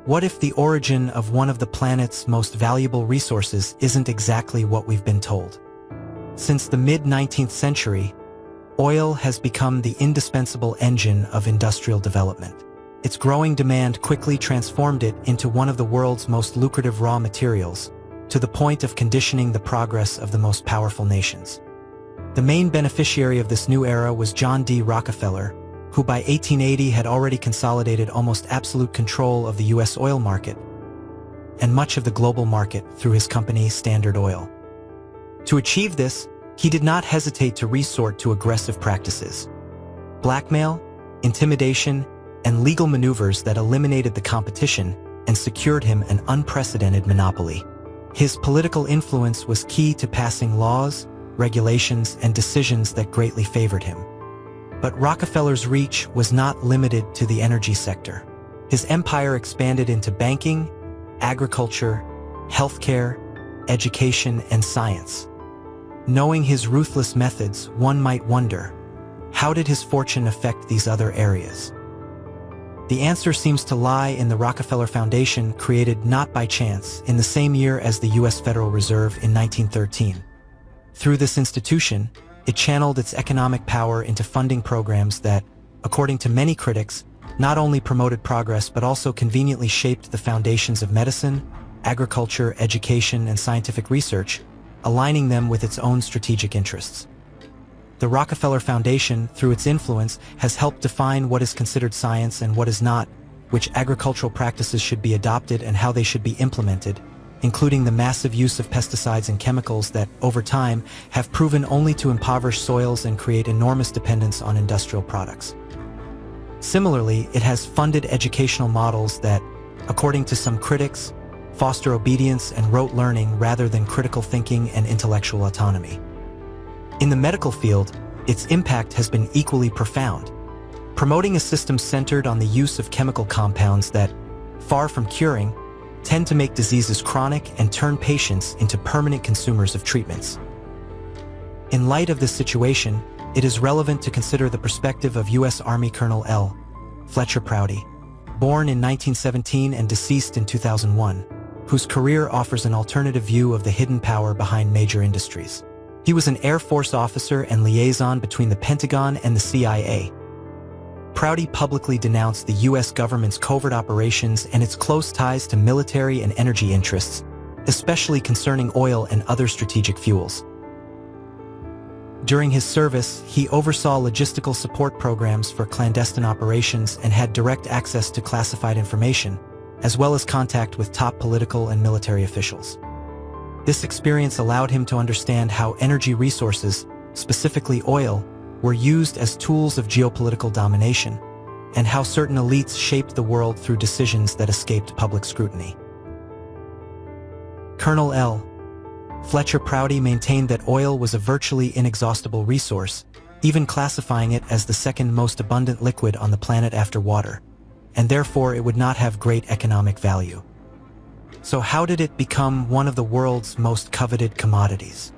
What if the origin of one of the planet's most valuable resources isn't exactly what we've been told? Since the mid-19th century, oil has become the indispensable engine of industrial development. Its growing demand quickly transformed it into one of the world's most lucrative raw materials, to the point of conditioning the progress of the most powerful nations. The main beneficiary of this new era was John D. Rockefeller, who by 1880 had already consolidated almost absolute control of the U.S. oil market and much of the global market through his company Standard Oil. To achieve this, he did not hesitate to resort to aggressive practices: blackmail, intimidation, and legal maneuvers that eliminated the competition and secured him an unprecedented monopoly. His political influence was key to passing laws, regulations, and decisions that greatly favored him. But Rockefeller's reach was not limited to the energy sector. His empire expanded into banking, agriculture, healthcare, education, and science. Knowing his ruthless methods, one might wonder, how did his fortune affect these other areas? The answer seems to lie in the Rockefeller Foundation, created not by chance in the same year as the U.S. Federal Reserve in 1913. Through this institution, it channeled its economic power into funding programs that, according to many critics, not only promoted progress but also conveniently shaped the foundations of medicine, agriculture, education, and scientific research, aligning them with its own strategic interests. The Rockefeller Foundation, through its influence, has helped define what is considered science and what is not, which agricultural practices should be adopted and how they should be implemented, including the massive use of pesticides and chemicals that, over time, have proven only to impoverish soils and create enormous dependence on industrial products. Similarly, it has funded educational models that, according to some critics, foster obedience and rote learning rather than critical thinking and intellectual autonomy. In the medical field, its impact has been equally profound, promoting a system centered on the use of chemical compounds that, far from curing, tend to make diseases chronic and turn patients into permanent consumers of treatments. In light of this situation, it is relevant to consider the perspective of U.S. Army Colonel L. Fletcher Prouty, born in 1917 and deceased in 2001, whose career offers an alternative view of the hidden power behind major industries. He was an Air Force officer and liaison between the Pentagon and the CIA. Prouty publicly denounced the U.S. government's covert operations and its close ties to military and energy interests, especially concerning oil and other strategic fuels. During his service, he oversaw logistical support programs for clandestine operations and had direct access to classified information, as well as contact with top political and military officials. This experience allowed him to understand how energy resources, specifically oil, were used as tools of geopolitical domination, and how certain elites shaped the world through decisions that escaped public scrutiny. Colonel L. Fletcher Prouty maintained that oil was a virtually inexhaustible resource, even classifying it as the second most abundant liquid on the planet after water, and therefore it would not have great economic value. So how did it become one of the world's most coveted commodities?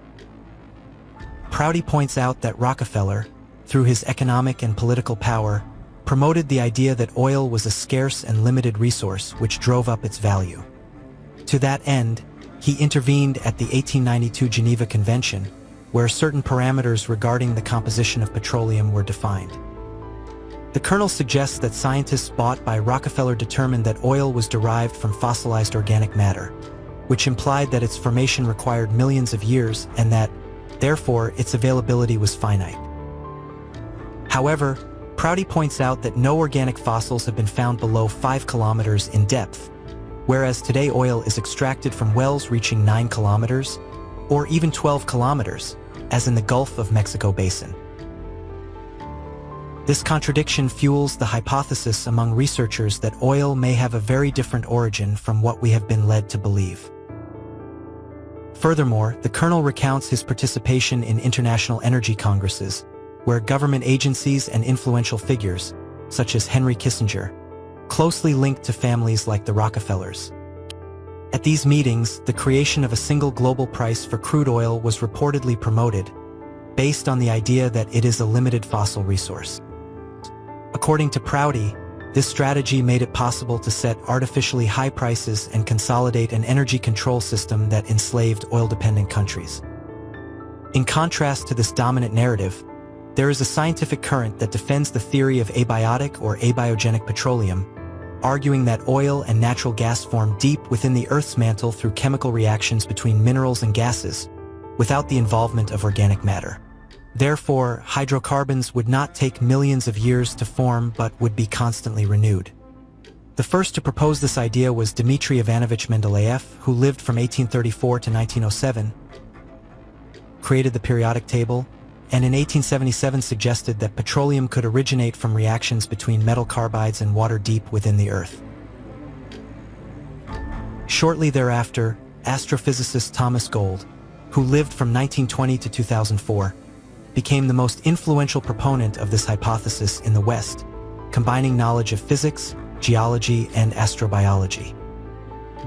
Prouty points out that Rockefeller, through his economic and political power, promoted the idea that oil was a scarce and limited resource which drove up its value. To that end, he intervened at the 1892 Geneva Convention, where certain parameters regarding the composition of petroleum were defined. The Colonel suggests that scientists bought by Rockefeller determined that oil was derived from fossilized organic matter, which implied that its formation required millions of years and that, therefore, its availability was finite. However, Prouty points out that no organic fossils have been found below 5 kilometers in depth, whereas today oil is extracted from wells reaching 9 kilometers, or even 12 kilometers, as in the Gulf of Mexico basin. This contradiction fuels the hypothesis among researchers that oil may have a very different origin from what we have been led to believe. Furthermore, the Colonel recounts his participation in international energy congresses, where government agencies and influential figures, such as Henry Kissinger, closely linked to families like the Rockefellers. At these meetings, the creation of a single global price for crude oil was reportedly promoted, based on the idea that it is a limited fossil resource. According to Prouty, This strategy made it possible to set artificially high prices and consolidate an energy control system that enslaved oil-dependent countries. In contrast to this dominant narrative, there is a scientific current that defends the theory of abiotic or abiogenic petroleum, arguing that oil and natural gas form deep within the Earth's mantle through chemical reactions between minerals and gases, without the involvement of organic matter. Therefore, hydrocarbons would not take millions of years to form but would be constantly renewed. The first to propose this idea was Dmitry Ivanovich Mendeleev, who lived from 1834 to 1907, created the periodic table, and in 1877 suggested that petroleum could originate from reactions between metal carbides and water deep within the Earth. Shortly thereafter, astrophysicist Thomas Gold, who lived from 1920 to 2004, became the most influential proponent of this hypothesis in the West, combining knowledge of physics, geology, and astrobiology.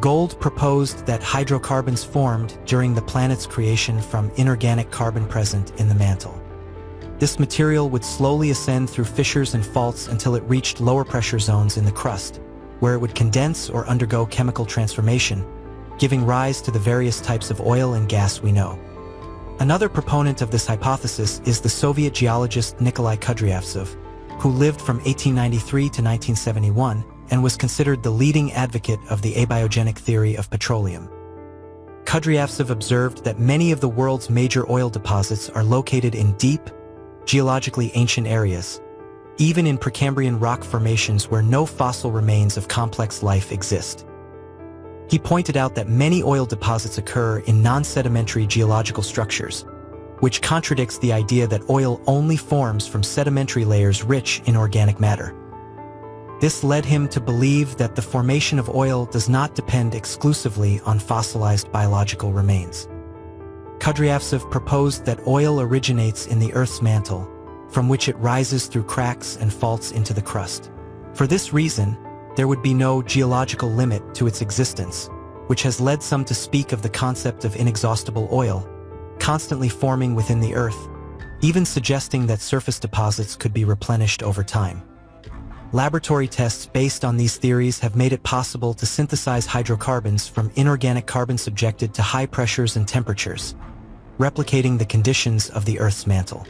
Gold proposed that hydrocarbons formed during the planet's creation from inorganic carbon present in the mantle. This material would slowly ascend through fissures and faults until it reached lower pressure zones in the crust, where it would condense or undergo chemical transformation, giving rise to the various types of oil and gas we know. Another proponent of this hypothesis is the Soviet geologist Nikolai Kudryavtsev, who lived from 1893 to 1971 and was considered the leading advocate of the abiogenic theory of petroleum. Kudryavtsev observed that many of the world's major oil deposits are located in deep, geologically ancient areas, even in Precambrian rock formations where no fossil remains of complex life exist. He pointed out that many oil deposits occur in non-sedimentary geological structures, which contradicts the idea that oil only forms from sedimentary layers rich in organic matter. This led him to believe that the formation of oil does not depend exclusively on fossilized biological remains. Kudryavtsev proposed that oil originates in the Earth's mantle, from which it rises through cracks and faults into the crust. For this reason, there would be no geological limit to its existence, which has led some to speak of the concept of inexhaustible oil, constantly forming within the Earth, even suggesting that surface deposits could be replenished over time. Laboratory tests based on these theories have made it possible to synthesize hydrocarbons from inorganic carbon subjected to high pressures and temperatures, replicating the conditions of the Earth's mantle.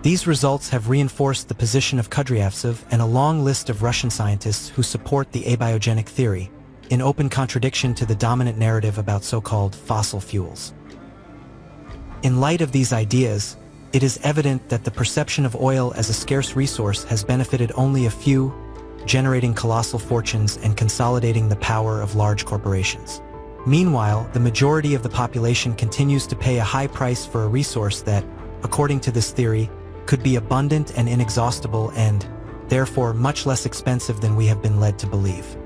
These results have reinforced the position of Kudryavtsev and a long list of Russian scientists who support the abiogenic theory, in open contradiction to the dominant narrative about so-called fossil fuels. In light of these ideas, it is evident that the perception of oil as a scarce resource has benefited only a few, generating colossal fortunes and consolidating the power of large corporations. Meanwhile, the majority of the population continues to pay a high price for a resource that, according to this theory, could be abundant and inexhaustible and, therefore, much less expensive than we have been led to believe.